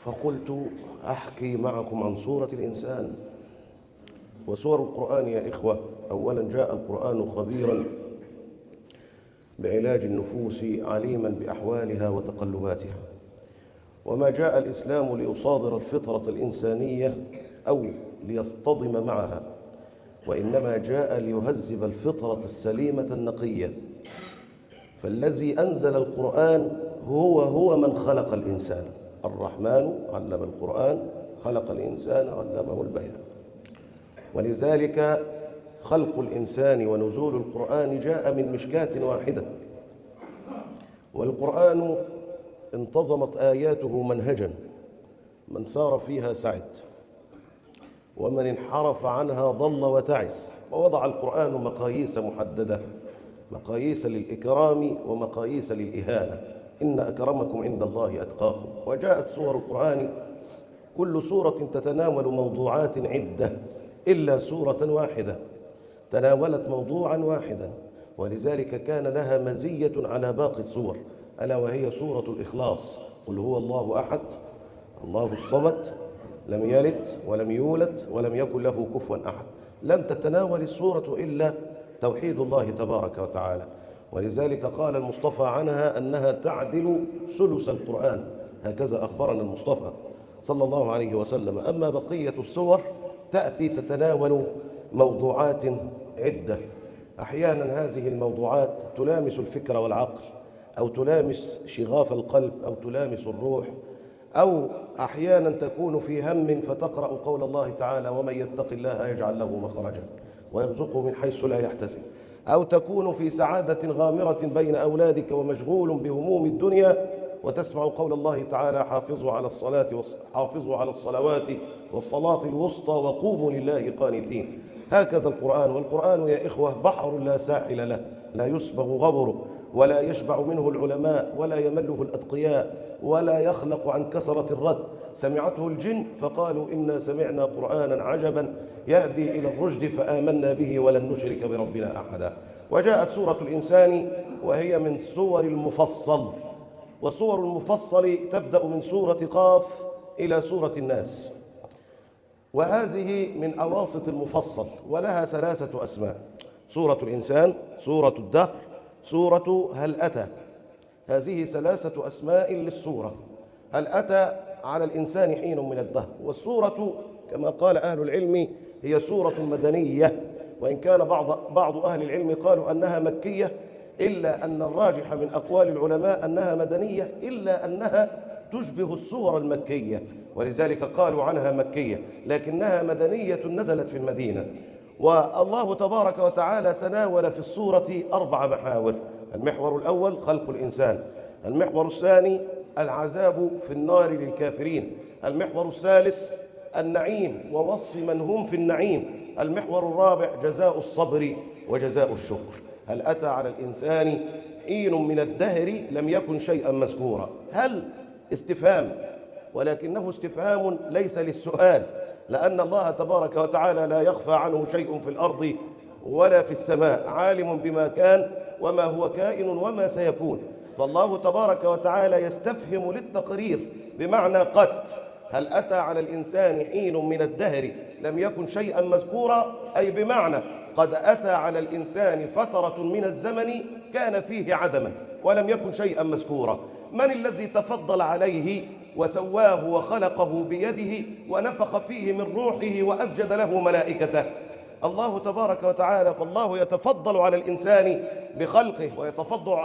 فقلت أحكي معكم عن سورة الإنسان. وسور القرآن يا إخوة، أولا جاء القرآن خبيرا بعلاج النفوس، عليما بأحوالها وتقلباتها. وما جاء الإسلام ليصادر الفطرة الإنسانية أو ليصطدم معها، وإنما جاء ليهذب الفطرة السليمة النقية. فالذي أنزل القرآن هو من خلق الإنسان. الرحمن علم القرآن، خلق الإنسان علمه البيان. ولذلك خلق الإنسان ونزول القرآن جاء من مشكاة واحدة. والقرآن انتظمت آياته منهجا، من سار فيها سعد، ومن انحرف عنها ضل وتعس. ووضع القرآن مقاييس محددة، مقاييس للإكرام ومقاييس للإهانة. إن أكرمكم عند الله أتقاكم. وجاءت سور القرآن كل سورة تتناول موضوعات عدة، إلا سورة واحدة تناولت موضوعا واحدا، ولذلك كان لها مزية على باقي السور، ألا وهي سورة الإخلاص. قل هو الله أحد الله الصمد لم يلد ولم يولد ولم يكن له كفوا أحد. لم تتناول السورة إلا توحيد الله تبارك وتعالى، ولذلك قال المصطفى عنها أنها تعدل ثلث القرآن، هكذا أخبرنا المصطفى صلى الله عليه وسلم. أما بقية السور تأتي تتناول موضوعات عدة. أحيانا هذه الموضوعات تلامس الفكر والعقل، أو تلامس شغاف القلب، أو تلامس الروح، أو أحيانا تكون في هم فتقرأ قول الله تعالى ومن يتق الله يجعل له مخرجا ويرزقه من حيث لا يحتسب، أو تكون في سعادة غامرة بين أولادك ومشغول بهموم الدنيا وتسمع قول الله تعالى حافظوا على الصلوات والصلاة الوسطى وقوموا لله قانتين. هكذا القرآن. والقرآن يا إخوة بحر لا ساحل له، لا يسبغ غبره، ولا يشبع منه العلماء، ولا يمله الأتقياء، ولا يخلق عن كثرة الرد. سمعته الجن فقالوا إنا سمعنا قرآنا عجبا يهدي إلى الرشد فآمنا به ولن نشرك بربنا أحدا. وجاءت سورة الإنسان وهي من سور المفصل، وسور المفصل تبدأ من سورة قاف إلى سورة الناس، وهذه من أواسط المفصل، ولها ثلاثة أسماء: سورة الإنسان، سورة الدهر، سورة هل أتى. هذه ثلاثة أسماء للسورة. هل أتى على الإنسان حين من الدهر. والسورة كما قال أهل العلم هي سورة مدنية، وإن كان بعض أهل العلم قالوا أنها مكية، إلا أن الراجح من أقوال العلماء أنها مدنية، إلا أنها تشبه السور المكية، ولذلك قالوا عنها مكية، لكنها مدنية نزلت في المدينة. والله تبارك وتعالى تناول في السورة 4 محاور: المحور الأول خلق الإنسان، المحور الثاني العذاب في النار للكافرين، المحور الثالث النعيم ووصف من هم في النعيم، المحور الرابع جزاء الصبر وجزاء الشكر. هل أتى على الإنسان حين من الدهر لم يكن شيئا مذكورا. هل استفهام، ولكنه استفهام ليس للسؤال، لأن الله تبارك وتعالى لا يخفى عنه شيء في الأرض ولا في السماء، عالم بما كان وما هو كائن وما سيكون. فالله تبارك وتعالى يستفهم للتقرير بمعنى قد. هل أتى على الإنسان حين من الدهر لم يكن شيئا مذكورا، أي بمعنى قد أتى على الإنسان فترة من الزمن كان فيه عدما ولم يكن شيئا مذكورا. من الذي تفضل عليه وسواه وخلقه بيده ونفخ فيه من روحه وأسجد له ملائكته؟ الله تبارك وتعالى. فالله يتفضل على الإنسان بخلقه،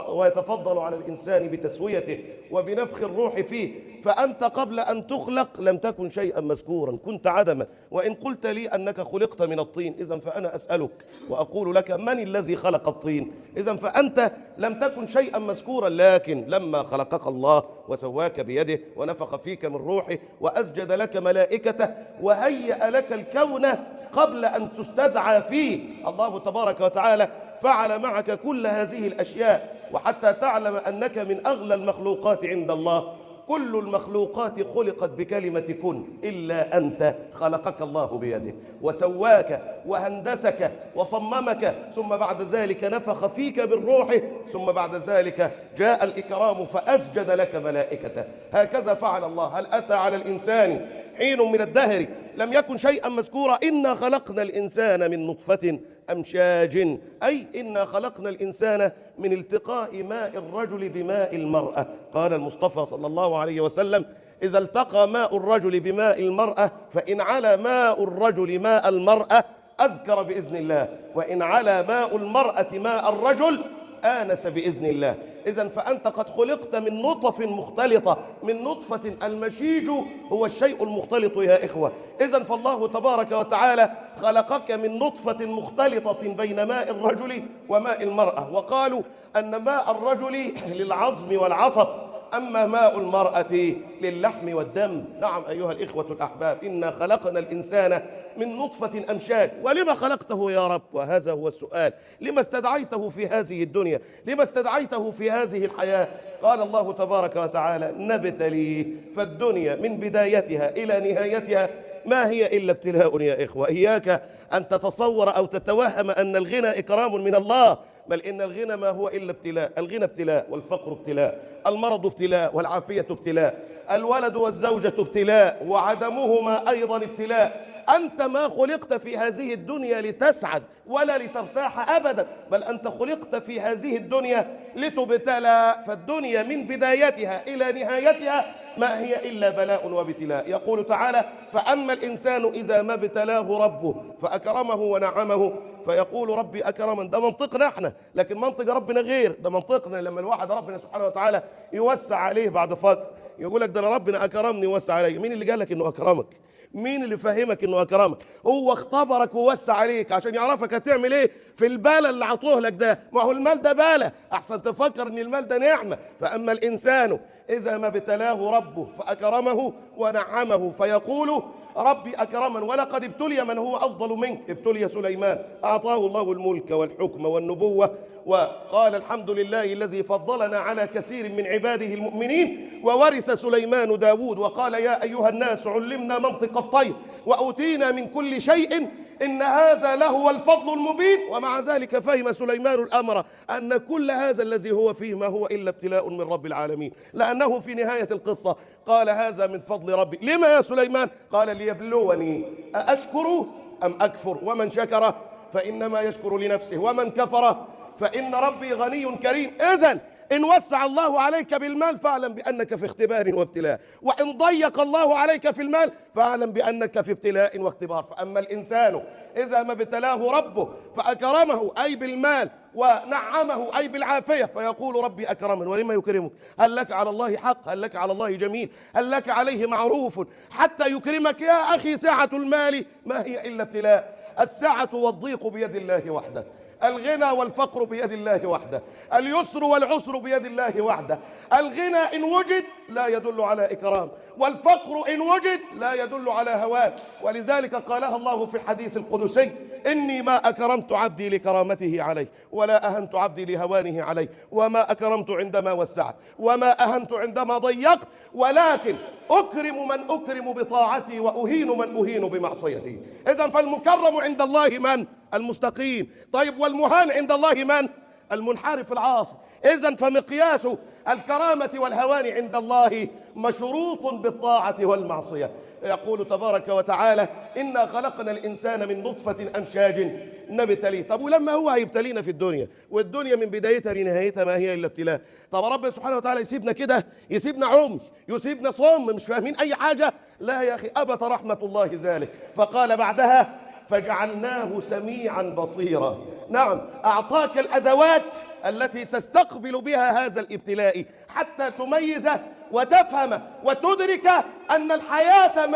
ويتفضل على الإنسان بتسويته وبنفخ الروح فيه. فأنت قبل أن تخلق لم تكن شيئا مذكورا، كنت عدما. وإن قلت لي أنك خلقت من الطين، إذن فأنا أسألك وأقول لك من الذي خلق الطين؟ إذن فأنت لم تكن شيئا مذكورا، لكن لما خلقك الله وسواك بيده ونفخ فيك من روحه وأسجد لك ملائكته وهيأ لك الكون قبل أن تستدعى فيه، الله تبارك وتعالى فعل معك كل هذه الأشياء، وحتى تعلم أنك من أغلى المخلوقات عند الله كل المخلوقات خلقت بكلمة كن إلا أنت، خلقك الله بيده وسواك وهندسك وصممك، ثم بعد ذلك نفخ فيك من روحه، ثم بعد ذلك جاء الإكرام فأسجد لك ملائكته. هكذا فعل الله. هل أتى على الإنسان حين من الدهر لم يكن شيئا مذكورا؟ إنا خلقنا الإنسان من نطفة أمشاج، أي إنا خلقنا الإنسان من التقاء ماء الرجل بماء المرأة. قال المصطفى صلى الله عليه وسلم: إذا التقى ماء الرجل بماء المرأة فإن على ماء الرجل ماء المرأة أذكر بإذن الله، وإن على ماء المرأة ماء الرجل آنس بإذن الله. إذن فأنت قد خلقت من نطف مختلطة، من نطفة، المشيج هو الشيء المختلط يا إخوة. إذن فالله تبارك وتعالى خلقك من نطفة مختلطة بين ماء الرجل وماء المرأة، وقالوا أن ماء الرجل للعظم والعصب، أما ماء المرأة للحم والدم. نعم أيها الإخوة الأحباب، إنا خلقنا الإنسان من نطفة أمشاج. ولما خلقته يا رب؟ وهذا هو السؤال. لما استدعيته في هذه الدنيا؟ لما استدعيته في هذه الحياة؟ قال الله تبارك وتعالى: نبتليه، فالدنيا من بدايتها إلى نهايتها ما هي إلا ابتلاء يا إخوة. إياك أن تتصور أو تتوهم أن الغنى إكرام من الله، بل إن الغنى ما هو إلا ابتلاء. الغنى ابتلاء، والفقر ابتلاء، المرض ابتلاء، والعافية ابتلاء، الولد والزوجة ابتلاء، وعدمهما أيضا ابتلاء. أنت ما خلقت في هذه الدنيا لتسعد ولا لترتاح أبدا، بل أنت خلقت في هذه الدنيا لتبتلى. فالدنيا من بدايتها إلى نهايتها ما هي إلا بلاء وابتلاء. يقول تعالى: فأما الإنسان إذا ما ابتلاه ربه فأكرمه ونعمه فيقول ربي أكرمن. ده منطقنا احنا، لكن منطق ربنا غير. ده منطقنا لما الواحد ربنا سبحانه وتعالى يوسع عليه بعد فقر، يقول لك ده أنا ربنا أكرمني ووسع علي. مين اللي قال لك إنه أكرمك؟ مين اللي فهمك إنه أكرمك؟ هو اختبرك ووسع عليك عشان يعرفك هتعمل إيه في البالة اللي عطوه لك ده. ما هو المال ده بالة، أحسن تفكر إن المال ده نعمة. فأما الإنسان إذا ما ابتلاه ربه فأكرمه ونعمه فيقول ربي أكرمن. ولقد ابتلي من هو أفضل منك. ابتلي سليمان، أعطاه الله الملك والحكم والنبوة، وقال الحمد لله الذي فضلنا على كثير من عباده المؤمنين. وورث سليمان داود وقال: يا أيها الناس علمنا منطق الطير وأوتينا من كل شيء إن هذا لهو الفضل المبين. ومع ذلك فهم سليمان الأمر أن كل هذا الذي هو فيه ما هو إلا ابتلاء من رب العالمين، لأنه في نهاية القصة قال: هذا من فضل ربي. لما يا سليمان؟ قال: ليبلوني أأشكر أم أكفر، ومن شكر فإنما يشكر لنفسه ومن كفر فإن ربي غني كريم. إذن إن وسع الله عليك بالمال فاعلم بأنك في اختبار وابتلاء، وإن ضيق الله عليك في المال فاعلم بأنك في ابتلاء واختبار. فأما الإنسان إذا ما ابتلاه ربه فأكرمه أي بالمال ونعمه أي بالعافية فيقول ربي أكرمن. ولما يكرمك؟ هل لك على الله حق؟ هل لك على الله جميل؟ هل لك عليه معروف حتى يكرمك؟ يا أخي سعة المال ما هي إلا ابتلاء. السعة والضيق بيد الله وحده، الغنى والفقر بيد الله وحده، اليسر والعسر بيد الله وحده. الغنى إن وجد لا يدل على إكرام، والفقر إن وجد لا يدل على هوان. ولذلك قالها الله في الحديث القدسي: إني ما أكرمت عبدي لكرامته علي، ولا أهنت عبدي لهوانه علي، وما أكرمت عندما وسعت، وما أهنت عندما ضيقت، ولكن أكرم من أكرم بطاعتي، وأهين من أهين بمعصيتي. إذن فالمكرم عند الله من؟ المستقيم. طيب والمهان عند الله من؟ المنحرف العاصي. إذن فمقياس الكرامة والهوان عند الله مشروط بالطاعة والمعصية. يقول تبارك وتعالى: إنا خلقنا الإنسان من نطفة أمشاج نبتليه. طب ولما هو هيبتلينا في الدنيا، والدنيا من بدايتها لنهايتها ما هي إلا ابتلاء، طب رب سبحانه وتعالى يسيبنا كده؟ يسيبنا عمي؟ يسيبنا صم مش فاهمين أي حاجة؟ لا يا أخي، أبت رحمة الله ذلك. فقال بعدها: فجعلناه سميعا بصيرا. نعم، أعطاك الأدوات التي تستقبل بها هذا الابتلاء حتى تميز وتفهم وتدرك أن الحياة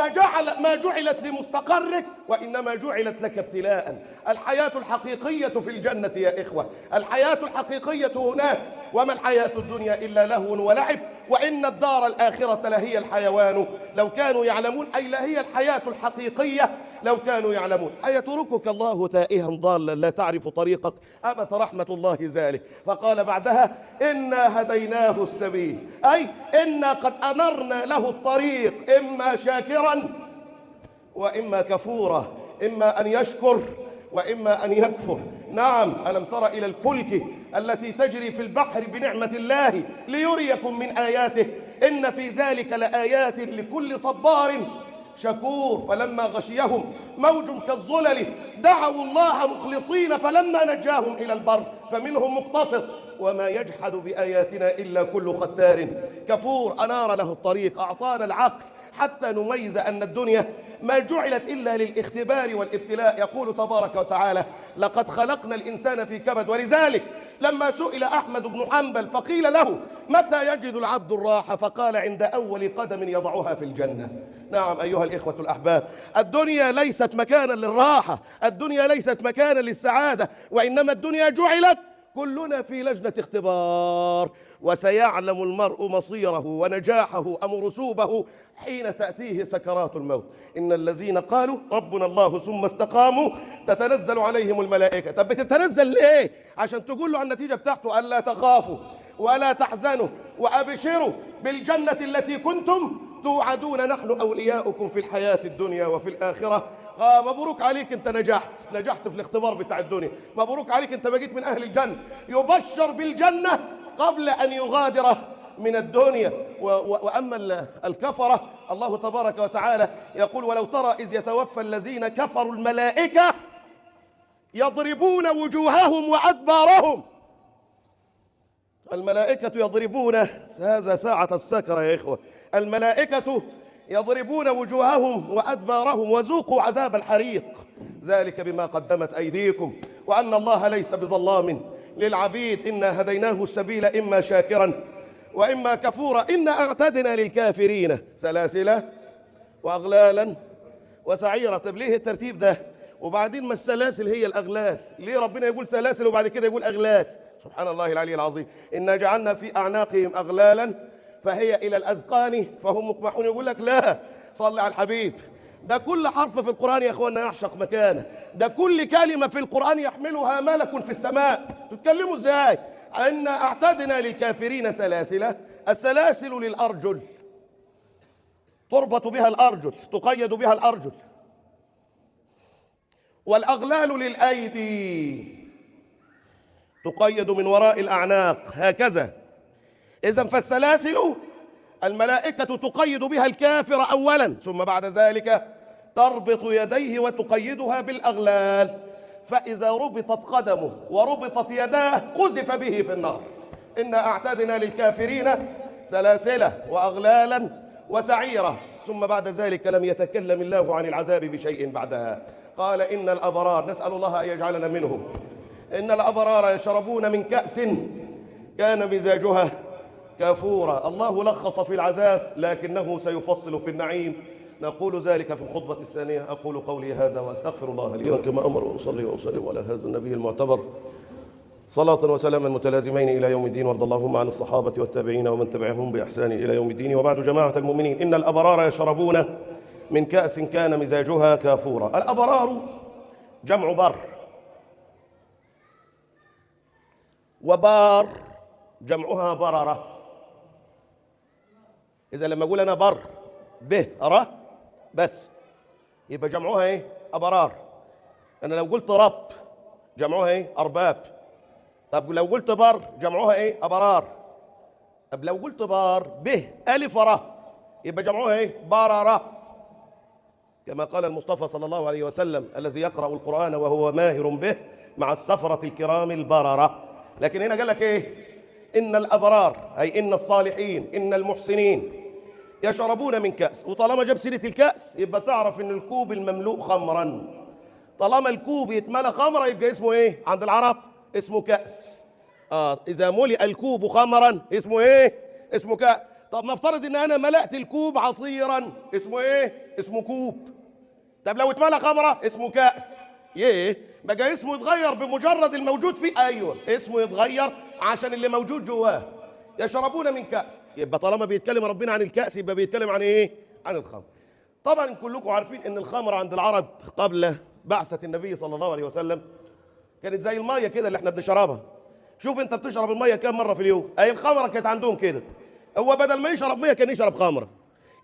ما جعلت لمستقرك، وإنما جعلت لك ابتلاء. الحياة الحقيقية في الجنة يا إخوة، الحياة الحقيقية هناك. وما الحياة الدنيا إلا لهو ولعب، وإن الدار الآخرة لهي الحيوان لو كانوا يعلمون. أي لهي الحياة الحقيقية لو كانوا يعلمون. أيتركك الله تائها ضالا لا تعرف طريقك أبت رحمة الله ذلك. فقال بعدها إنا هديناه السبيل، أي إنا قد أنرنا له الطريق، إما شاكرا وإما كفورا، إما أن يشكر وإما أن يكفر. نعم، ألم تر إلى الفلك التي تجري في البحر بنعمة الله ليريكم من آياته، إن في ذلك لآيات لكل صبار شكور. فلما غشيهم موج كالظلل دعوا الله مخلصين فلما نجاهم إلى البر فمنهم مقتصد وما يجحد بآياتنا إلا كل ختار كفور. أنار له الطريق، أعطانا العقل حتى نميز أن الدنيا ما جعلت إلا للاختبار والابتلاء. يقول تبارك وتعالى لقد خلقنا الإنسان في كبد. ولذلك لما سئل أحمد بن حنبل فقيل له متى يجد العبد الراحة؟ فقال عند أول قدم يضعها في الجنة. نعم أيها الإخوة الأحباب، الدنيا ليست مكانا للراحة، الدنيا ليست مكانا للسعادة، وإنما الدنيا جعلت كلنا في لجنة اختبار، وسيعلم المرء مصيره ونجاحه أم رسوبه حين تأتيه سكرات الموت. إن الذين قالوا ربنا الله ثم استقاموا تتنزل عليهم الملائكة. طب بتتنزل ليه؟ عشان تقول له عن النتيجة بتاعته ألا تخافوا ولا تحزنوا وأبشروا بالجنة التي كنتم توعدون نحن أولياؤكم في الحياة الدنيا وفي الآخرة. مبروك عليك انت نجحت في الاختبار بتاع الدنيا، مبروك عليك انت بقيت من أهل الجنة. يبشر بالجنة قبل أن يغادر من الدنيا. وأما الكفرة الله تبارك وتعالى يقول ولو ترى إذ يتوفى الذين كفروا الملائكة يضربون وجوههم وأدبارهم. الملائكة يضربون، هذا ساعة السكرة يا إخوة، الملائكة يضربون وجوههم وأدبارهم وذوقوا عذاب الحريق ذلك بما قدمت أيديكم وأن الله ليس بظلام للعبيد. إنا هديناه السبيل إما شاكرا وإما كفورا. إنا أعتدنا للكافرين سلاسل وأغلالا وسعيرا. طب ليه الترتيب ده؟ وبعدين ما السلاسل هي الأغلال؟ ليه ربنا يقول سلاسل وبعد كده يقول أغلال؟ سبحان الله العلي العظيم. إنا جعلنا في أعناقهم أغلالا فهي إلى الأذقان فهم مقمحون. يقول لك لا، صل على الحبيب. ده كل حرف في القرآن يا أخوانا يعشق مكانه، ده كل كلمة في القرآن يحملها ملك في السماء. تتكلموا إزاي؟ إنا أعتدنا للكافرين سلاسل. السلاسل للأرجل، تربط بها الأرجل، تقيد بها الأرجل. والأغلال للأيدي، تقيد من وراء الأعناق هكذا. إذن فالسلاسل الملائكة تقيد بها الكافر أولا، ثم بعد ذلك تربط يديه وتقيدها بالأغلال، فإذا ربطت قدمه وربطت يداه قذف به في النار. إنا أعتدنا للكافرين سلاسل وأغلالا وسعيرا. ثم بعد ذلك لم يتكلم الله عن العذاب بشيء بعدها. قال إن الأبرار، نسأل الله أن يجعلنا منهم، إن الأبرار يشربون من كأس كان مزاجها كافورا. الله لخص في العذاب لكنه سيفصل في النعيم. نقول ذلك في الخطبة الثانية. أقول قولي هذا وأستغفر الله لي كما أمر، وأصلي وأسلم على هذا النبي المعتبر صلاة وسلاما متلازمين إلى يوم الدين. وارض اللهم عن الصحابة والتابعين ومن تبعهم بإحسان إلى يوم الدين. وبعد جماعة المؤمنين، إن الأبرار يشربون من كأس كان مزاجها كافورا. الأبرار جمع بر، وبار جمعها بررة. إذا لما أقول أنا بر ر بس يبقى جمعها إيه؟ أبرار. أنا لو قلت رب جمعها إيه؟ أرباب. طب لو قلت بر جمعها إيه؟ أبرار. طب لو قلت بار ألف ر يبقى جمعها إيه؟ بررة. كما قال المصطفى صلى الله عليه وسلم الذي يقرأ القرآن وهو ماهر به مع السفرة الكرام البررة. لكن هنا قال لك إيه؟ إن الأبرار أي إن الصالحين إن المحسنين يشربون من كأس. وطالما جاب سيرة الكأس يبقى تعرف إن الكوب المملوء خمرا. طالما الكوب يتملى خمرا يبقى اسمه إيه عند العرب؟ اسمه كأس. إذا ملئ الكوب خمرا اسمه إيه؟ اسمه كأس. طب نفترض إن أنا ملأت الكوب عصيرا اسمه إيه؟ اسمه كوب. طب لو اتملى خمرة اسمه كأس. بقى اسمه يتغير بمجرد الموجود فيه؟ أيوه اسمه يتغير عشان اللي موجود جواه. يشربون من كأس. يبقى طالما بيتكلم ربنا عن الكأس يبقى بيتكلم عن ايه؟ عن الخمر. طبعا كلكم عارفين ان الخمر عند العرب قبل بعثة النبي صلى الله عليه وسلم كانت زي الميه كده اللي احنا بنشربها. شوف انت بتشرب الميه كام مره في اليوم؟ اي الخمره كانت عندهم كده، هو بدل ما يشرب ميه كان يشرب خمره،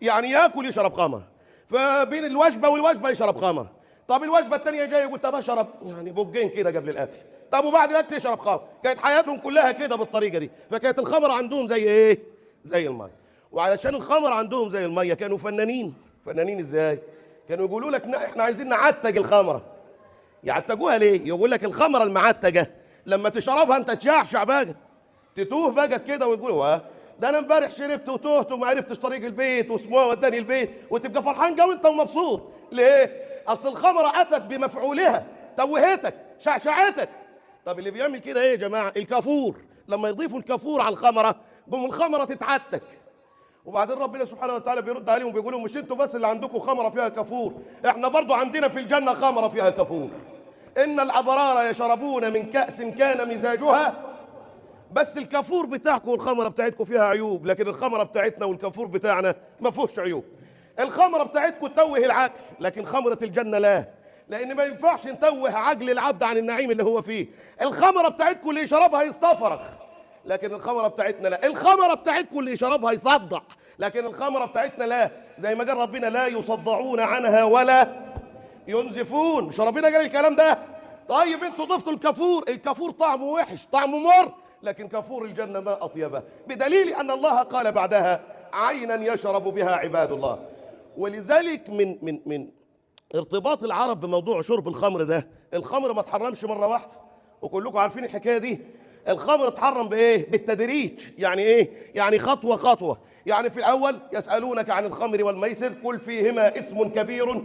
يعني ياكل يشرب خمره، فبين الوجبه والوجبه يشرب خمره. طب الوجبه الثانيه جاي يقول طب اشرب يعني بوجين كده قبل الاكل، طب وبعد الاكل يشرب خمره. كانت حياتهم كلها كده بالطريقه دي. فكانت الخمره عندهم زي ايه؟ زي الميه. وعلشان الخمر عندهم زي الميه كانوا فنانين. فنانين ازاي؟ كانوا يقولوا لك احنا عايزين نعتج الخمره. يعتجوها ليه؟ يقول لك الخمره المعتجه لما تشربها انت تشعشع بقى، تتوه بقى كده، ويقولوا ده انا امبارح شربت وتهت وما عرفتش طريق البيت واسمه وداني البيت، وتبقى فرحان قوي انت ومبسوط. ليه؟ اصل الخمره اتت بمفعولها، توهتك، شعشعتك. طب اللي بيعمل كده ايه يا جماعه؟ الكافور. لما يضيفوا الكافور على الخمره قوم الخمره تتعتك. وبعدين ربنا سبحانه وتعالى بيرد عليهم بيقول لهم مش انتوا بس اللي عندكم خمره فيها كافور، احنا برضو عندنا في الجنه خمره فيها كافور. ان الابرار يشربون من كأس كان مزاجها، بس الكافور بتاعكم والخمره بتاعتكم فيها عيوب، لكن الخمره بتاعتنا والكافور بتاعنا ما فيهوش عيوب. الخمره بتاعتكم تتوه العقل، لكن خمره الجنه لا، لان ما ينفعش نتوه عقل العبد عن النعيم اللي هو فيه. الخمره بتاعتكم اللي يشربها يستفرغ، لكن الخمره بتاعتنا لا. الخمره بتاعتكم اللي يشربها يصدع، لكن الخمره بتاعتنا لا. زي ما قال ربنا لا يصدعون عنها ولا ينزفون. مش ربنا قال الكلام ده؟ طيب انتوا ضفتوا الكافور. الكافور طعمه وحش، طعمه مر، لكن كافور الجنه ما اطيبه، بدليل ان الله قال بعدها عينا يشرب بها عباد الله. ولذلك من ارتباط العرب بموضوع شرب الخمر ده، الخمر ما اتحرمش مره واحده، وكلكم عارفين الحكايه دي. الخمر اتحرم بايه؟ بالتدريج. يعني ايه؟ يعني خطوه خطوه. يعني في الاول يسالونك عن الخمر والميسر قل فيهما اسم كبير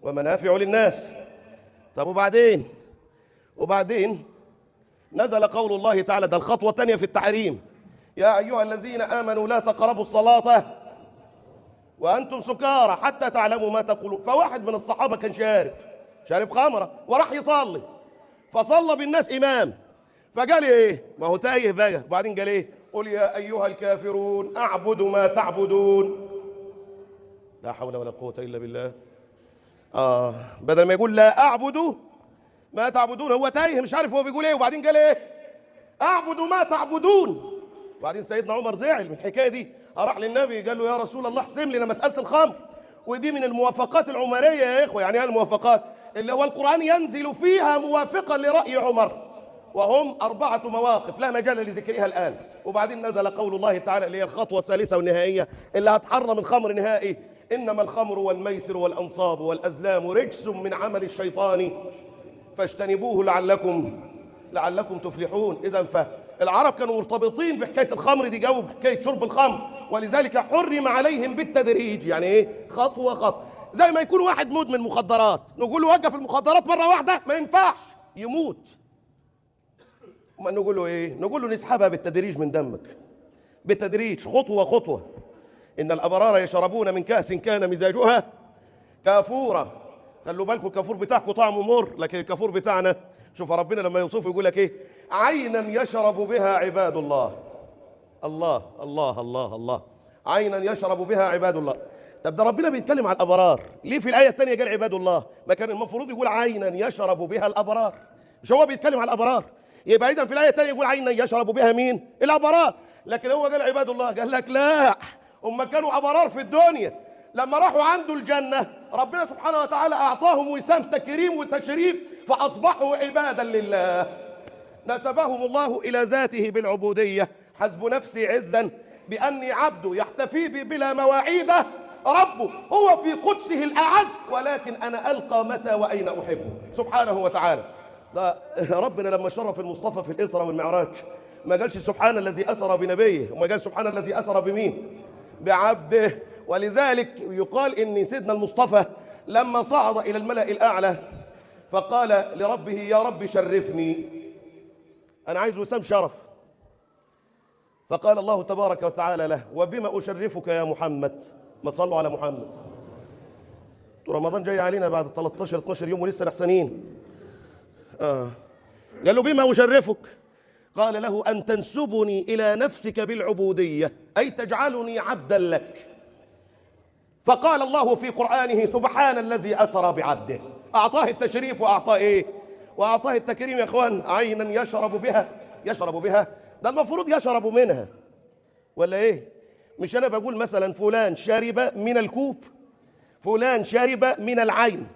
ومنافع للناس. طب وبعدين نزل قول الله تعالى، ده الخطوه الثانيه في التحريم، يا ايها الذين امنوا لا تقربوا الصلاه وانتم سكارى حتى تعلموا ما تقولون. فواحد من الصحابه كان شارب خمره وراح يصلي، فصلى بالناس امام، فقال ايه؟ ما هو تايه بقى. وبعدين قال ايه؟ قل يا ايها الكافرون اعبد ما تعبدون. لا حول ولا قوه الا بالله. بدل ما يقول لا اعبد ما تعبدون، هو تايه مش عارف هو بيقول ايه. وبعدين قال ايه؟ اعبد ما تعبدون. وبعدين سيدنا عمر زعل من الحكايه دي، راح للنبي قال له يا رسول الله احسم لنا مساله الخمر. ودي من الموافقات العمريه يا اخوه. يعني ايه الموافقات؟ اللي هو القران ينزل فيها موافقا لراي عمر، وهم 4 مواقف لا مجال لذكرها الآن. وبعدين نزل قول الله تعالى اللي هي الخطوة الثالثة والنهائية اللي هتحرم الخمر نهائي، إنما الخمر والميسر والأنصاب والأزلام رجس من عمل الشيطان فاجتنبوه لعلكم تفلحون. إذا فالعرب كانوا مرتبطين بحكاية الخمر دي جو بحكاية شرب الخمر، ولذلك حرم عليهم بالتدريج. يعني إيه؟ خطوة خطوة. زي ما يكون واحد مدمن مخدرات نقول له وقف المخدرات مرة واحدة ما ينفعش، يموت. ما نقول له ايه؟ نقول له نسحبها بالتدريج من دمك، بالتدريج، خطوه خطوه. ان الابرار يشربون من كاس كان مزاجها كافورا. خلوا بالكم الكافور بتاعكم طعمه مر، لكن الكافور بتاعنا شوف ربنا لما يوصفه يقول لك ايه؟ عينا يشرب بها عباد الله. الله الله الله الله، عينا يشرب بها عباد الله. طب ده ربنا بيتكلم عن الابرار، ليه في الايه الثانيه قال عباد الله؟ ما كان المفروض يقول عينا يشرب بها الابرار؟ مش هو بيتكلم عن الابرار؟ يبقى اذا في الايه الثانيه يقول عينا يشرب بها مين؟ الابرار. لكن هو قال عباد الله، قال لك لا، هم كانوا ابرار في الدنيا، لما راحوا عنده الجنه ربنا سبحانه وتعالى اعطاهم وسام تكريم وتشريف فاصبحوا عبادا لله. نسبهم الله الى ذاته بالعبوديه، حسب نفسي عزا باني عبد يحتفي بي بلا مواعيده، ربه هو في قدسه الاعز ولكن انا القى متى واين احبه سبحانه وتعالى. ده ربنا لما شرف المصطفى في الإسراء والمعراج ما قالش سبحان الذي أسرى بنبيه، وما قال سبحان الذي أسرى بمين؟ بعبده. ولذلك يقال إن سيدنا المصطفى لما صعد إلى الملأ الأعلى فقال لربه يا رب شرفني، أنا عايز وسام شرف. فقال الله تبارك وتعالى له وبما أشرفك يا محمد؟ ما تصلوا على محمد. رمضان جاي علينا بعد 13-12 يوم ولسه نحسنين. قال له بما أشرفك؟ قال له أن تنسبني إلى نفسك بالعبودية، أي تجعلني عبدا لك. فقال الله في قرآنه سبحان الذي أسرى بعبده، أعطاه التشريف وأعطاه إيه؟ وأعطاه التكريم يا إخوان، عينا يشرب بها. يشرب بها، ده المفروض يشرب منها ولا إيه؟ مش أنا بقول مثلا فلان شرب من الكوب، فلان شرب من العين،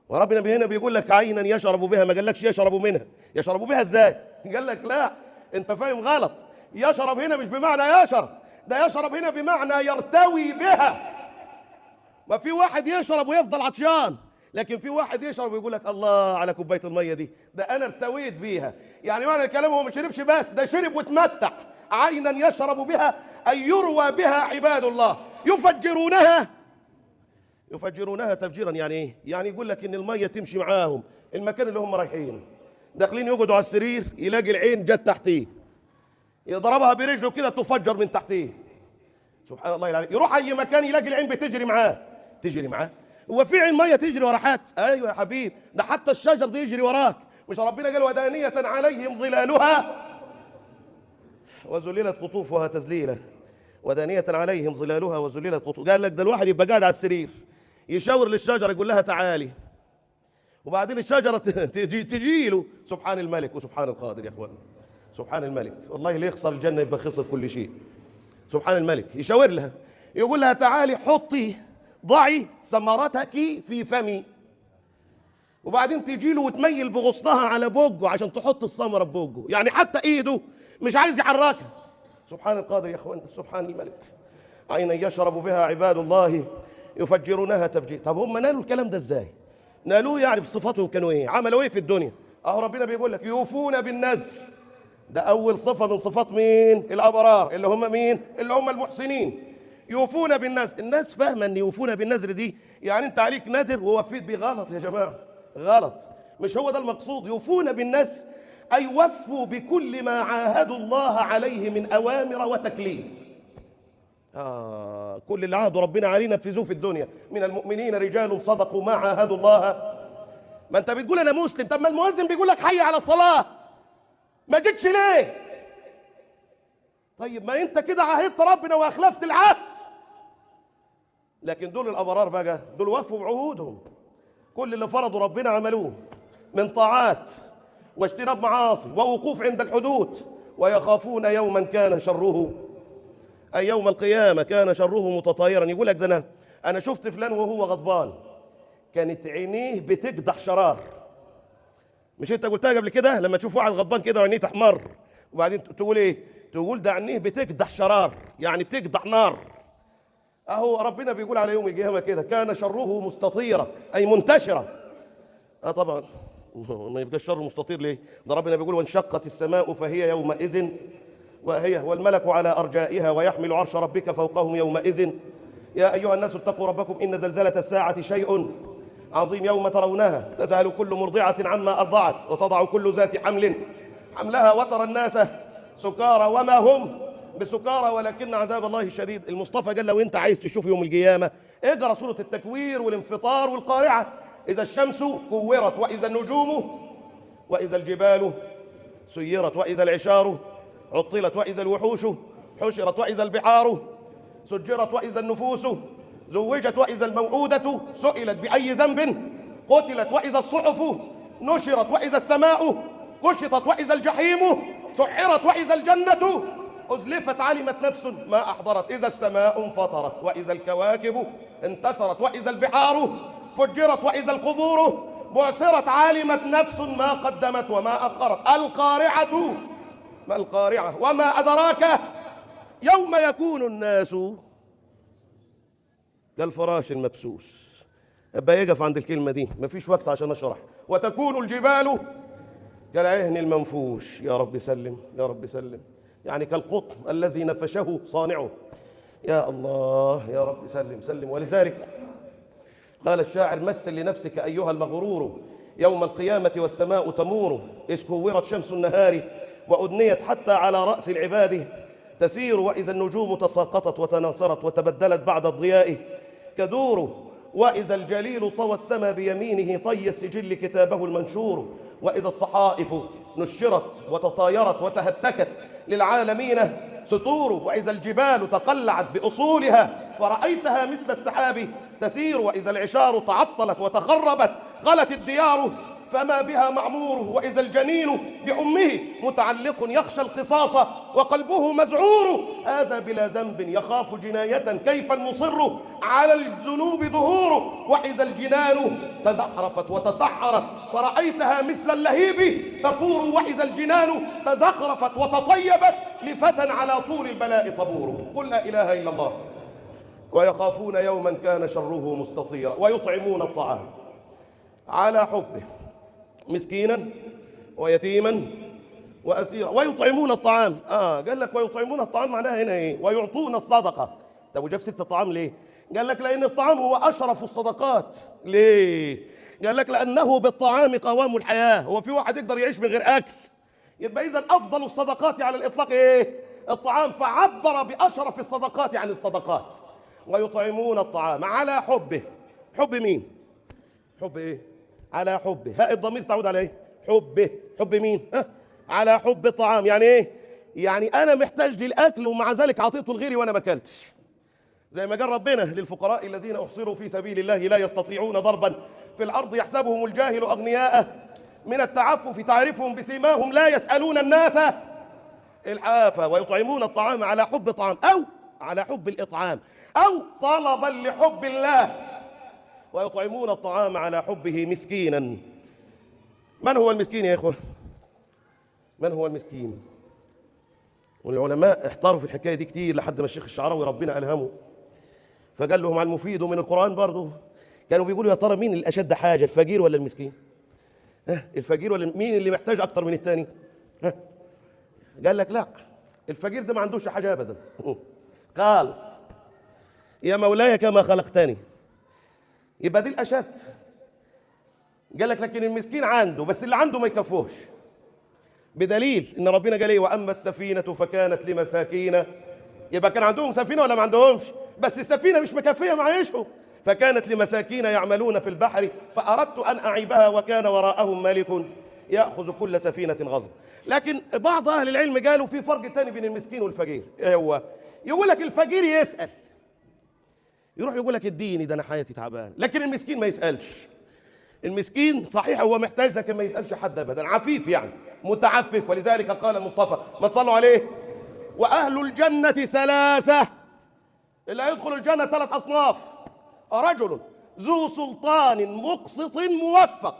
وربنا هنا بيقول لك عينا يشرب بها، ما قالكش يشرب منها. يشرب بها ازاي؟ قال لك لا، انت فاهم غلط. يشرب هنا مش بمعنى يشرب، ده يشرب هنا بمعنى يرتوي بها. ما في واحد يشرب ويفضل عطشان، لكن في واحد يشرب ويقول لك الله على كوبايه الميه دي، ده انا ارتويت بيها. يعني معنى الكلام هو ما شربش بس، ده شرب وتمتع. عينا يشرب بها اي يروى بها عباد الله، يفجرونها. يفجرونها تفجيرا يعني ايه؟ يعني يقول لك ان الميه تمشي معاهم المكان اللي هم رايحين. داخلين يقعدوا على السرير، يلاقي العين جت تحتيه، يضربها برجله كده تفجر من تحتيه. سبحان الله العظيم. يروح اي مكان يلاقي العين بتجري معاه. تجري معاه؟ هو في عين ميه تجري ورا حد؟ ايوه يا حبيب، ده حتى الشجر ده يجري وراك. مش ربنا قال ودانية عليهم ظلالها وذللت قطوفها تذليلا؟ ودانية عليهم ظلالها وذللت قطوفها. قال لك ده الواحد يبقى قاعد على السرير يشاور للشجره يقول لها تعالي، وبعدين الشجره تجي له. سبحان الملك وسبحان القادر يا اخوان. سبحان الملك، والله اللي يخسر الجنه يبقى خسر كل شيء. سبحان الملك. يشاور لها يقول لها تعالي حطي ضعي ثمرتك في فمي، وبعدين تجي له وتميل بغصنها على بوجه عشان تحط الثمره بوجه، يعني حتى ايده مش عايز يحركها. سبحان القادر يا اخوان. سبحان الملك. عينا يشرب بها عباد الله يفجرونها تفجير. طب هم نالوا الكلام ده ازاي؟ نالوه يعني بصفاتهم كانوا ايه؟ عملوا ايه في الدنيا؟ اهو ربنا بيقول لك يوفون بالنذر. ده اول صفه من صفات مين؟ الابرار، اللي هم مين؟ اللي هم المحسنين. يوفون بالنذر. الناس فاهمه ان يوفون بالنذر دي يعني انت عليك نذر ووفيت بيه. غلط يا جماعه، غلط. مش هو ده المقصود. يوفون بالنذر اي وفوا بكل ما عاهدوا الله عليه من اوامر وتكليف. كل اللي عهدوا ربنا عليه نفذوه في الدنيا. من المؤمنين رجال صدقوا ما عاهدوا الله. ما انت بتقول انا مسلم، طب ما المؤذن بيقول لك حي على الصلاه، ما جيتش ليه؟ طيب ما انت كده عاهدت ربنا واخلفت العهد. لكن دول الابرار بقى، دول وفوا بعهودهم. كل اللي فرضوا ربنا عملوه من طاعات واجتناب معاصي ووقوف عند الحدود، ويخافون يوما كان شره، أي يوم القيامة كان شره متطايرا. يقول لك ده أنا شفت فلان وهو غضبان كانت عينيه بتقدح شرار. مش أنت قلتها قبل كده؟ لما تشوف واحد غضبان كده وعينيه تحمر وبعدين تقول إيه؟ تقول ده عينيه بتقدح شرار، يعني تقدح نار. أهو ربنا بيقول على يوم القيامة كده كان شره مستطيرا أي منتشرا. طبعا ما يبقى الشر مستطير ليه؟ ده ربنا بيقول وانشقت السماء فهي يومئذ وهي والملك على أرجائها ويحمل عرش ربك فوقهم يومئذ. يا أيها الناس اتقوا ربكم إن زلزلة الساعة شيء عظيم يوم ترونها تذهل كل مرضعة عما أرضعت وتضع كل ذات حمل حملها وترى الناس سكارى وما هم بسكارى ولكن عذاب الله شديد. المصطفى قال لو أنت عايز تشوف يوم القيامة اقرأ سورة التكوير والانفطار والقارعة. إذا الشمس كورت وإذا النجوم وإذا الجبال سيرت وإذا العشار عطلت وإذا الوحوش حشرت وإذا البحار سجرت وإذا النفوس زوجت وإذا الموءودة سئلت بأي ذنب قتلت وإذا الصحف نشرت وإذا السماء كشطت وإذا الجحيم سعرت وإذا الجنة أزلفت علمت نفس ما أحضرت إذا السماء انفطرت وإذا الكواكب انتثرت وإذا البحار فجرت وإذا القبور بعثرت علمت نفس ما قدمت وما أخرت. القارعة. ما القارعة وما أدراك يوم يكون الناس كالفراش المبثوث. أبقى يقف عند الكلمة دي، مفيش وقت عشان أشرح. وتكون الجبال كالعهن المنفوش. يا رب سلم يا رب سلم. يعني كالقطن الذي نفشه صانعه. يا الله يا رب سلم سلم. ولذلك قال الشاعر مثل لنفسك أيها المغرور يوم القيامة والسماء تمور إذ كورت شمس النهار وأدنيت حتى على رأس العباد تسير وإذا النجوم تساقطت وتناصرت وتبدلت بعد الضياء كدور وإذا الجليل طوى السما بيمينه طي السجل كتابه المنشور وإذا الصحائف نشرت وتطايرت وتهتكت للعالمين ستور وإذا الجبال تقلعت بأصولها فرأيتها مثل السحاب تسير وإذا العشار تعطلت وتخربت غلت الديار فما بها معموره، وإذا الجنين بأمه متعلق يخشى القصاص وقلبه مذعور، هذا بلا ذنب يخاف جناية كيف المصر على الذنوب ظهوره، وإذا الجنان تزخرفت وتسحرت فرأيتها مثل اللهيب تفور، وإذا الجنان تزخرفت وتطيبت لفتى على طول البلاء صبور. قل لا إله إلا الله ويخافون يوما كان شره مستطيرا، ويطعمون الطعام على حبه مسكينا ويتيما وأسيرا. ويطعمون الطعام، قال لك ويطعمون الطعام معناها هنا ايه؟ ويعطون الصدقة. طب وجاب ست الطعام ليه؟ قال لك لأن الطعام هو أشرف الصدقات. ليه؟ قال لك لأنه بالطعام قوام الحياة. هو في واحد يقدر يعيش من غير أكل؟ يبقى إذا أفضل الصدقات على الإطلاق إيه؟ الطعام، فعبر بأشرف الصدقات عن الصدقات. ويطعمون الطعام على حبه. حب مين؟ حب إيه؟ على حبه. هاء الضمير تعود على إيه؟ حبه. حب مين؟ على حب الطعام. يعني إيه؟ يعني أنا محتاج للأكل ومع ذلك أعطيته لغيري وأنا ما أكلتش. زي ما قال ربنا للفقراء الذين أحصروا في سبيل الله لا يستطيعون ضربا في الأرض يحسبهم الجاهل أغنياء من التعفف تعرفهم بسيماهم لا يسألون الناس الحافة. ويطعمون الطعام على حب طعام أو على حب الإطعام أو طلبا لحب الله. ويطعمون الطعام على حبه مسكينا. من هو المسكين يا إخوة؟ من هو المسكين؟ والعلماء احتاروا في الحكاية دي كتير لحد ما الشيخ الشعراوي ربنا ألهمه فقال لهم على المفيد من القرآن برضه كانوا بيقولوا يا ترى مين الأشد حاجة، الفقير ولا المسكين؟ الفقير ولا مين اللي محتاج أكتر من التاني؟ قال لك لا، الفقير ده ما عندوش حاجة أبدا خالص. يا مولاي كما خلقتني، يبقى دي الأشد. قال لك لكن المسكين عنده، بس اللي عنده ما يكفوش، بدليل ان ربنا قال ايه؟ واما السفينه فكانت لمساكين. يبقى كان عندهم سفينه ولا ما عندهمش؟ بس السفينه مش مكفيه معيشهم. فكانت لمساكين يعملون في البحر فاردت ان اعيبها وكان وراءهم ملك ياخذ كل سفينه غصب. لكن بعض اهل العلم قالوا في فرق ثاني بين المسكين والفقير. ايه هو؟ يقول لك الفقير يسال، يروح يقول لك اديني ده انا حياتي تعبان، لكن المسكين ما يسالش. المسكين صحيح هو محتاج لكن ما يسألش حد أبدا، عفيف يعني متعفف. ولذلك قال المصطفى ما تصلوا عليه وأهل الجنة ثلاثة. اللي هيدخل الجنة ثلاث أصناف: رجل ذو سلطان مقسط موفق،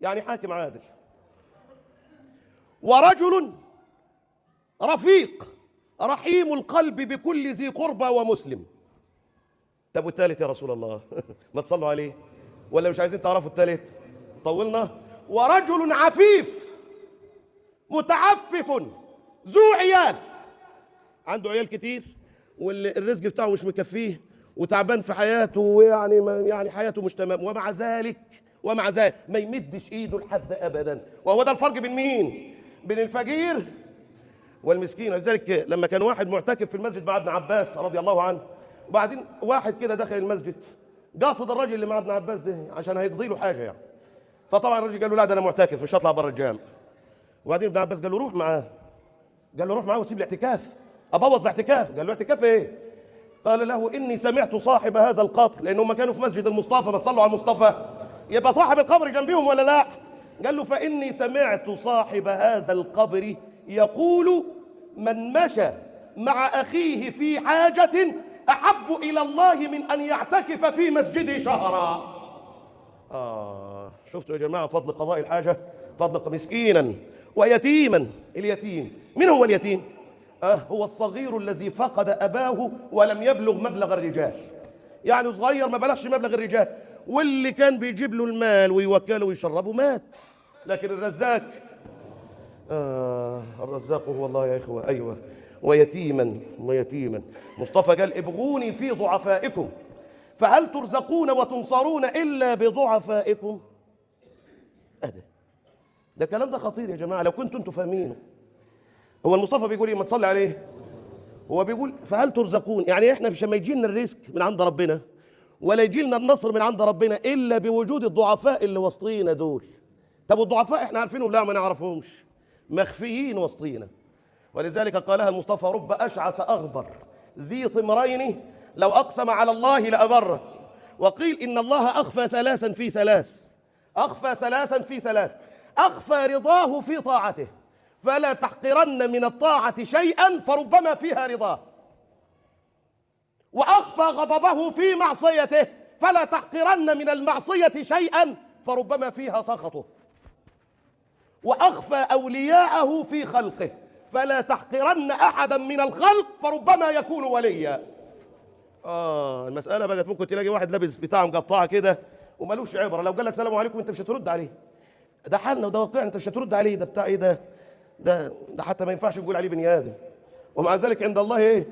يعني حاكم عادل، ورجل رفيق رحيم القلب بكل ذي قربى ومسلم. طب والثالث يا رسول الله؟ ما تصلوا عليه، ولا مش عايزين تعرفوا الثالث؟ طولنا. ورجل عفيف متعفف ذو عيال، عنده عيال كتير والرزق بتاعه مش مكفيه وتعبان في حياته، ويعني حياته مش تمام، ومع ذلك ما يمدش ايده لحد ابدا. وهو ده الفرق بين مين؟ بين الفقير والمسكين. ولذلك لما كان واحد معتكف في المسجد مع ابن عباس رضي الله عنه، وبعدين واحد كده دخل المسجد قاصد الراجل اللي مع ابن عباس ده عشان هيقضي له حاجه يعني. فطبعا الراجل قال له لا ده انا معتكف مش هطلع بره الجامع. وبعدين ابن عباس قال له روح معاه. قال له روح معاه وسيب الاعتكاف، ابوظ الاعتكاف. قال له اعتكاف ايه؟ قال له اني سمعت صاحب هذا القبر، لانهم كانوا في مسجد المصطفى، ما تصلوا على المصطفى يبقى صاحب القبر جنبهم ولا لا؟ قال له فاني سمعت صاحب هذا القبر يقول من مشى مع اخيه في حاجه أحب إلى الله من أن يعتكف في مسجده شهرا. شفتوا يا جماعة فضل قضاء الحاجة؟ فضل مسكينا ويتيما. اليتيم من هو اليتيم؟ هو الصغير الذي فقد أباه ولم يبلغ مبلغ الرجال، يعني صغير ما بلغش مبلغ الرجال، واللي كان بيجيب له المال ويوكله ويشربه مات. لكن الرزاق الرزاق هو الله يا إخوة. أيوة، ويتيما. مصطفى قال ابغوني في ضعفائكم فهل ترزقون وتنصرون إلا بضعفائكم. ده كلام ده خطير يا جماعة لو كنتوا انتوا فاهمينه. هو المصطفى بيقول ايه؟ ما تصلي عليه. هو بيقول فهل ترزقون، يعني احنا مش ما يجي لنا الرزق من عند ربنا ولا يجي لنا النصر من عند ربنا إلا بوجود الضعفاء اللي وسطينا دول. طب الضعفاء احنا عارفينهم؟ لا ما نعرفهمش، مخفيين وسطينا. ولذلك قالها المصطفى رب أشعث أغبر ذي طمرين لو أقسم على الله لأبره. وقيل إن الله أخفى ثلاثا في ثلاث، أخفى ثلاثا في ثلاث: أخفى رضاه في طاعته فلا تحقرن من الطاعة شيئا فربما فيها رضاه، وأخفى غضبه في معصيته فلا تحقرن من المعصية شيئا فربما فيها سخطه، وأخفى أولياءه في خلقه فلا تحقرن أحدا من الخلق فربما يكون وليا. المسألة بقت ممكن تلاقي واحد لابس بتاع مقطعة كده ومالوش عبرة، لو قال لك سلام عليكم انت مش هترد عليه. ده حالنا وده واقعنا، انت مش هترد عليه. ده بتاع ايه ده حتى ما ينفعش يقول عليه بني ادم. ومع ذلك عند الله ايه؟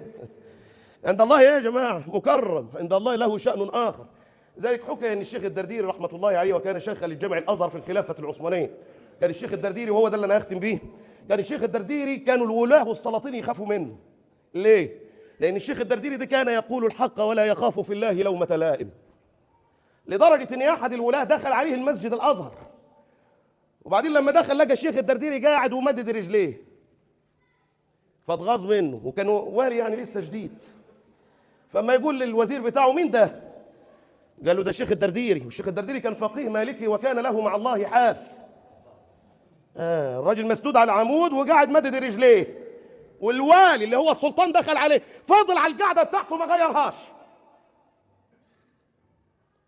عند الله ايه يا جماعه؟ مكرم عند الله، له شأن اخر. ذلك حكي ان الشيخ الدرديري رحمه الله عليه، وكان شيخا للجامع الازهر في الخلافه العثمانيه. كان الشيخ الدرديري، وهو ده اللي انا هختم بيه، كان الشيخ الدرديري كانوا الولاه والسلاطين يخافوا منه. ليه؟ لان الشيخ الدرديري ده كان يقول الحق ولا يخاف في الله لومة لائم، لدرجه ان احد الولاه دخل عليه المسجد الازهر، وبعدين لما دخل لقى الشيخ الدرديري قاعد ومدد رجليه، فاتغاظ منه، وكان والي يعني لسه جديد. فما يقول للوزير بتاعه: مين ده؟ قال له: ده الشيخ الدرديري. والشيخ الدرديري كان فقيه مالكي وكان له مع الله حال. الراجل مسدود على العمود وقاعد مدد رجليه، والوالي اللي هو السلطان دخل عليه، فضل على القعده بتاعته ما غيرهاش.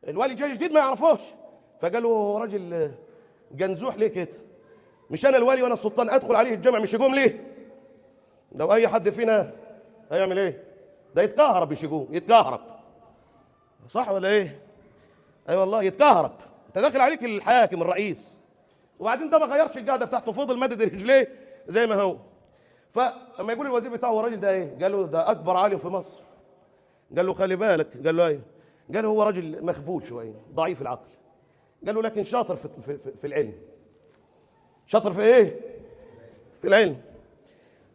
الوالي جاي جديد ما يعرفوش، فقال له: راجل جنزوح ليه كده؟ مش انا الوالي وانا السلطان ادخل عليه الجامع مش يقوم ليه؟ لو اي حد فينا هيعمل ايه؟ ده يتكهرب مش يقوم، يتكهرب. صح ولا ايه؟ اي والله يتكهرب. انت داخل عليك الحاكم الرئيس، وبعدين ده ما غيرش القعده بتاعته، فضل مدد رجليه زي ما هو. فلما يقول الوزير بتاعه: هو الراجل ده ايه؟ قال له: ده اكبر عالم في مصر. قال له: خلي بالك. قال له: ايوه. قال له: هو راجل مخبول شويه، ضعيف العقل. قال له: لكن شاطر في العلم. شاطر في ايه؟ في العلم.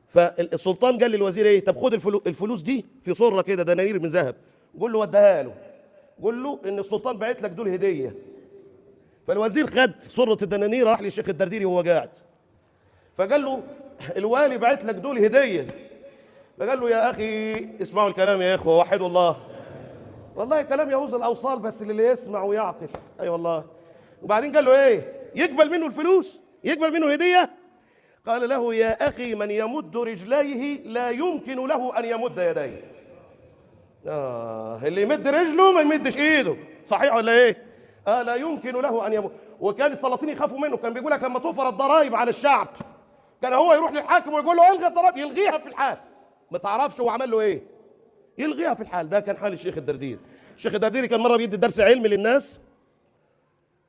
فالسلطان قال للوزير: ايه؟ طب خد الفلوس دي في صره كده دنانير من ذهب، قول له وديها له، قول له ان السلطان باعت لك دول هديه. فالوزير خد صره الدنانير راح للشيخ الدرديري وهو قاعد، فقال له: الوالي باعت لك دول هديه. فقال له: يا اخي اسمعوا الكلام يا اخوه، وحدوا الله. والله كلام يهوز الاوصال، بس اللي يسمع ويعقل. اي والله. وبعدين قال له: ايه؟ يقبل منه الفلوس؟ يقبل منه هديه؟ قال له: يا اخي من يمد رجليه لا يمكن له ان يمد يديه. اللي يمد رجله ما يمدش ايده. صحيح ولا ايه؟ لا يمكن له ان يمد. وكان السلاطين يخافوا منه، كان بيقول لك لما توفر الضرائب على الشعب كان هو يروح للحاكم ويقول له: الغي الضرائب، يلغيها في الحال. ما تعرفش هو عمل له ايه؟ يلغيها في الحال. ده كان حال الشيخ الدرديري. الشيخ الدرديري كان مره بيدي درس علم للناس،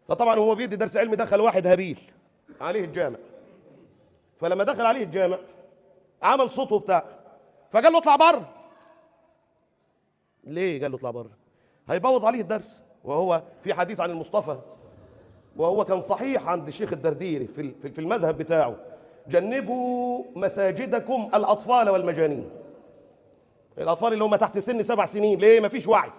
فطبعا هو بيدي درس علم دخل واحد هبيل عليه الجامع، فلما دخل عليه الجامع عمل صوته بتاع، فقال له: اطلع بره. ليه قال له اطلع بره؟ هيبوظ عليه الدرس. وهو في حديث عن المصطفى، وهو كان صحيح عند الشيخ الدرديري في المذهب بتاعه: جنبوا مساجدكم الاطفال والمجانين. الاطفال اللي هم تحت سن 7 سنين، ليه؟ مفيش وعي،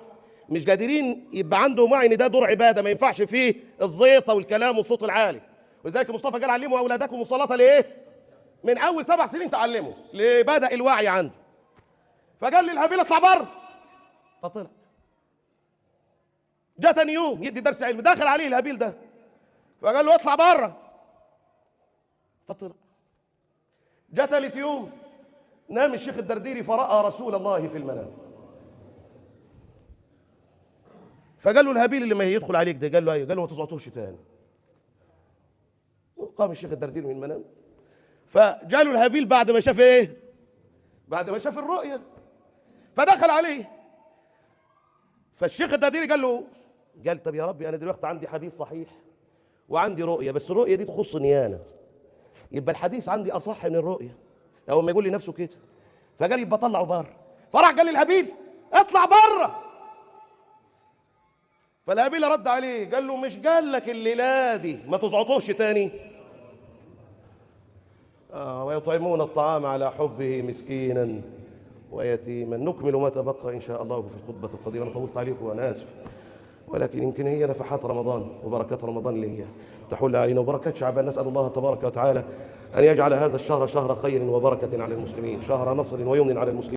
مش قادرين يبقى عندهم وعي ان ده دور عباده، ما ينفعش فيه الزيطه والكلام والصوت العالي. ولذلك المصطفى قال: علموا اولادكم الصلاه لايه؟ من اول 7 سنين تعلموا، ليه؟ بدا الوعي عنده. فقال للهابيل: اطلع بره. فطلع. جاء تاني يوم يدي درس علم، دخل عليه الهابيل ده، فقال له: اطلع بره. فطلع. جاء ثالث يوم نام الشيخ الدرديري فراى رسول الله في المنام، فقال له الهابيل: اللي ما يدخل عليك ده. قال له: ايوه. قال له: ما تزعطوش تاني. قام الشيخ الدرديري من المنام، فجاله الهابيل بعد ما شاف ايه؟ بعد ما شاف الرؤيا، فدخل عليه. فالشيخ الدرديري قال: طب يا ربي انا دلوقتي عندي حديث صحيح وعندي رؤيه، بس الرؤيه دي تخصني انا، يبقى الحديث عندي اصح من الرؤيه. اول ما يقول لي نفسه كده، فقال: يبقى طلعه بره. فراح قال للهابيل: اطلع بره. فالهابيل رد عليه قال له: مش قال لك الليله دي ما تزعطوش تاني؟ ويطعمون الطعام على حبه مسكينا ويتيما. نكمل ما تبقى ان شاء الله في الخطبه القادمه. انا طولت عليكم وانا اسف، ولكن يمكن هي نفحات رمضان وبركات رمضان اللي هي تحل علينا، وبركات شعبان. نسال الله تبارك وتعالى ان يجعل هذا الشهر شهر خير وبركه على المسلمين، شهر نصر ويمن على المسلمين.